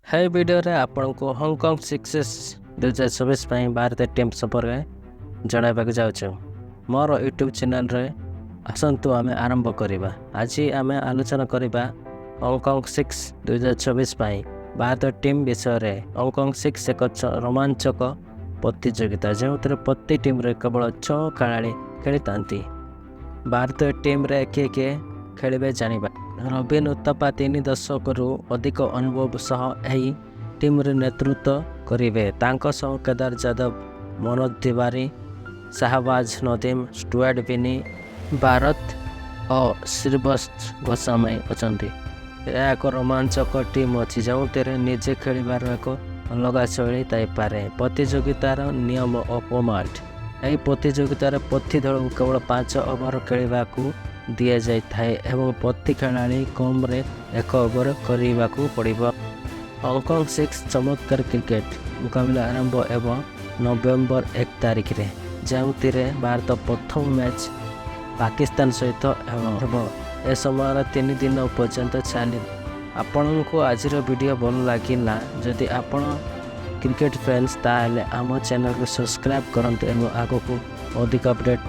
है वीडियो रे आपन को हांगकांग सक्सेस 2024 भारतीय टीम संपर्क जणाइबा जाऊँ मोर यूट्यूब चैनल रे आसतु आम आरंभ करवा। आज आम आलोचना करवा हांगकांग 2024 भारतीय टीम विषय में। हांगकांग 6 एक रोमांचक प्रतियोगिता जो प्रति टीम रे केवल 6 खेलाड़ी खेली था। भारतीय टीम रे किए किए खेलिबे जानिबा। रवीन उत्तपा 3 दशक अधिक अनुभव सह यही टीम रे नेतृत्व करेंगे। केदार यादव, मनोज तिवारी, शाहबाज नदीम, स्टुअर्ट बिनी, भारत और श्रीवत्स गोस्वामी अच्छा। यह एक रोमांचक टीम अच्छी जो निजे खेलार एक अलग शैली थाईपे। प्रतियोगितार नियम और फॉर्मेट। यह प्रतियोगितार प्रति दल को केवल 5 ओवर खेलने को दि जाए और प्रति खेलाड़ी कम रे 1 ओवर करने को पड़ो। हांगकांग 6 चमत्कार क्रिकेट मुकाबला आरंभ एवं नवेम्बर 1 तारिख रे जो भारत प्रथम मैच पाकिस्तान सहित ए समय 3 दिन पर्यंत चली। आपण को आज वीडियो भल लगिला जदि आपण क्रिकेट फैंस ताले आम चैनल को सब्सक्राइब करते आगो को अधिक अपडेट